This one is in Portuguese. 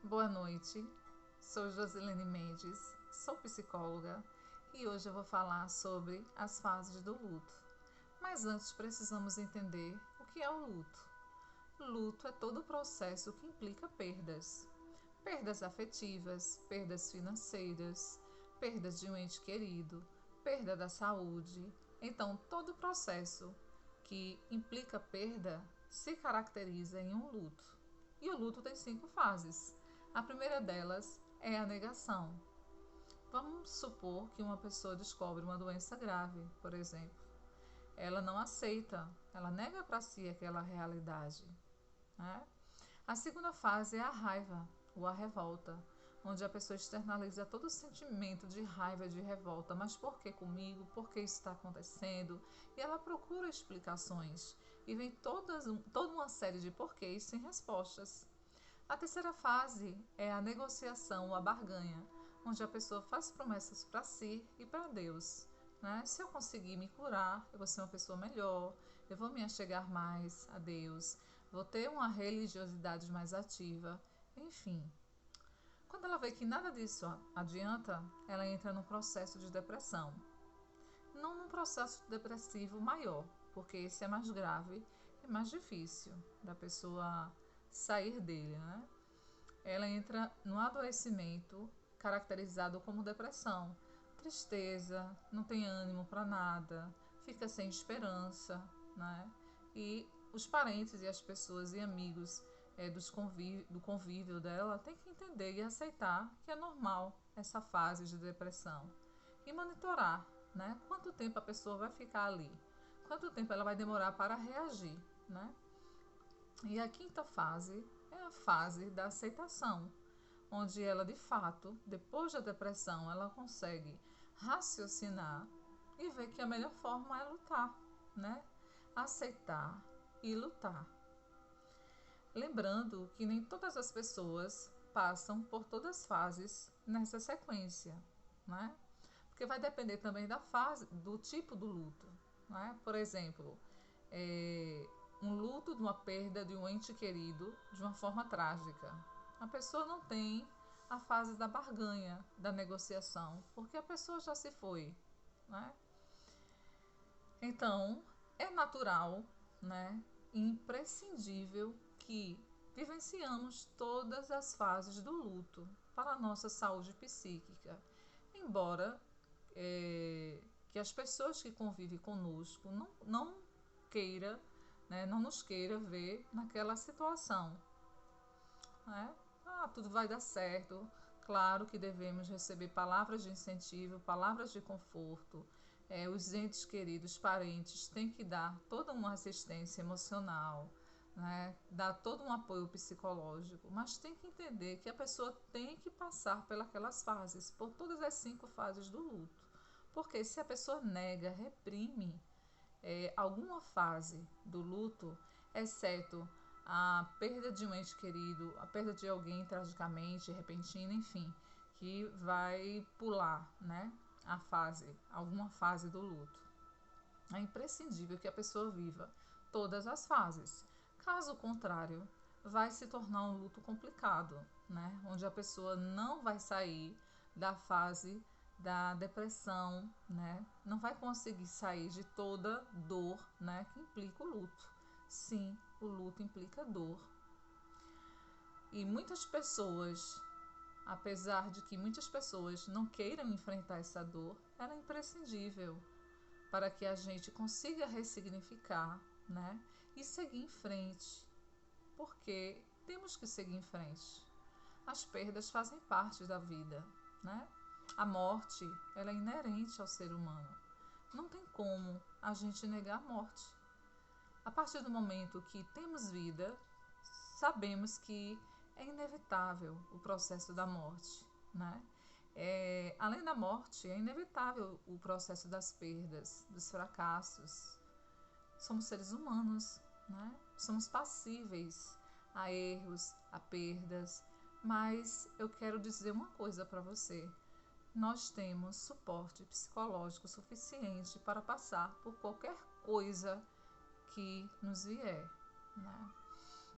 Boa noite, sou Josilene Mendes, sou psicóloga e hoje eu vou falar sobre as fases do luto. Mas antes precisamos entender o que é o luto. Luto é todo o processo que implica perdas. Perdas afetivas, perdas financeiras, perdas de um ente querido, perda da saúde. Então, todo o processo que implica perda se caracteriza em um luto. E o luto tem 5 fases. A primeira delas é a negação. Vamos supor que uma pessoa descobre uma doença grave, por exemplo. Ela não aceita, ela nega para si aquela realidade, né? A segunda fase é a raiva ou a revolta, onde a pessoa externaliza todo o sentimento de raiva e de revolta. Mas por que comigo? Por que isso está acontecendo? E ela procura explicações e vem toda uma série de porquês sem respostas. A terceira fase é a negociação ou a barganha, onde a pessoa faz promessas para si e para Deus. Né? Se eu conseguir me curar, eu vou ser uma pessoa melhor, eu vou me achegar mais a Deus, vou ter uma religiosidade mais ativa, enfim. Quando ela vê que nada disso adianta, ela entra num processo de depressão. Não num processo depressivo maior, porque esse é mais grave e mais difícil da pessoa sair dele, né? Ela entra no adoecimento caracterizado como depressão, tristeza, não tem ânimo para nada, fica sem esperança, né? E os parentes e as pessoas e amigos do convívio dela têm que entender e aceitar que é normal essa fase de depressão e monitorar, né? Quanto tempo a pessoa vai ficar ali, quanto tempo ela vai demorar para reagir, né? E a quinta fase é a fase da aceitação, onde ela de fato, depois da depressão, ela consegue raciocinar e ver que a melhor forma é lutar, né? Aceitar e lutar. Lembrando que nem todas as pessoas passam por todas as fases nessa sequência, né? Porque vai depender também da fase, do tipo do luto, né? Por exemplo, um luto de uma perda de um ente querido de uma forma trágica. A pessoa não tem a fase da barganha, da negociação, porque a pessoa já se foi, né? Então, é natural, né, imprescindível que vivenciamos todas as fases do luto para a nossa saúde psíquica, embora que as pessoas que convivem conosco não queira, né, não nos queira ver naquela situação, né? Tudo vai dar certo. Claro que devemos receber palavras de incentivo, palavras de conforto. Os entes queridos, parentes, têm que dar toda uma assistência emocional, né? Dar todo um apoio psicológico, mas tem que entender que a pessoa tem que passar pelas fases, por todas as 5 fases do luto. Porque se a pessoa nega, reprime alguma fase do luto, exceto a perda de um ente querido, a perda de alguém tragicamente, repentina, enfim, que vai pular, né, alguma fase do luto. É imprescindível que a pessoa viva todas as fases. Caso contrário, vai se tornar um luto complicado, né, onde a pessoa não vai sair da fase da depressão, né? Não vai conseguir sair de toda dor, né, que implica o luto. Sim, o luto implica dor. E muitas pessoas, apesar de que muitas pessoas não queiram enfrentar essa dor, ela é imprescindível para que a gente consiga ressignificar, né, e seguir em frente. Porque temos que seguir em frente. As perdas fazem parte da vida, né? A morte, ela é inerente ao ser humano. Não tem como a gente negar a morte. A partir do momento que temos vida, sabemos que é inevitável o processo da morte, né? Além da morte, é inevitável o processo das perdas, dos fracassos. Somos seres humanos, né? Somos passíveis a erros, a perdas, mas eu quero dizer uma coisa para você. Nós temos suporte psicológico suficiente para passar por qualquer coisa que nos vier, né?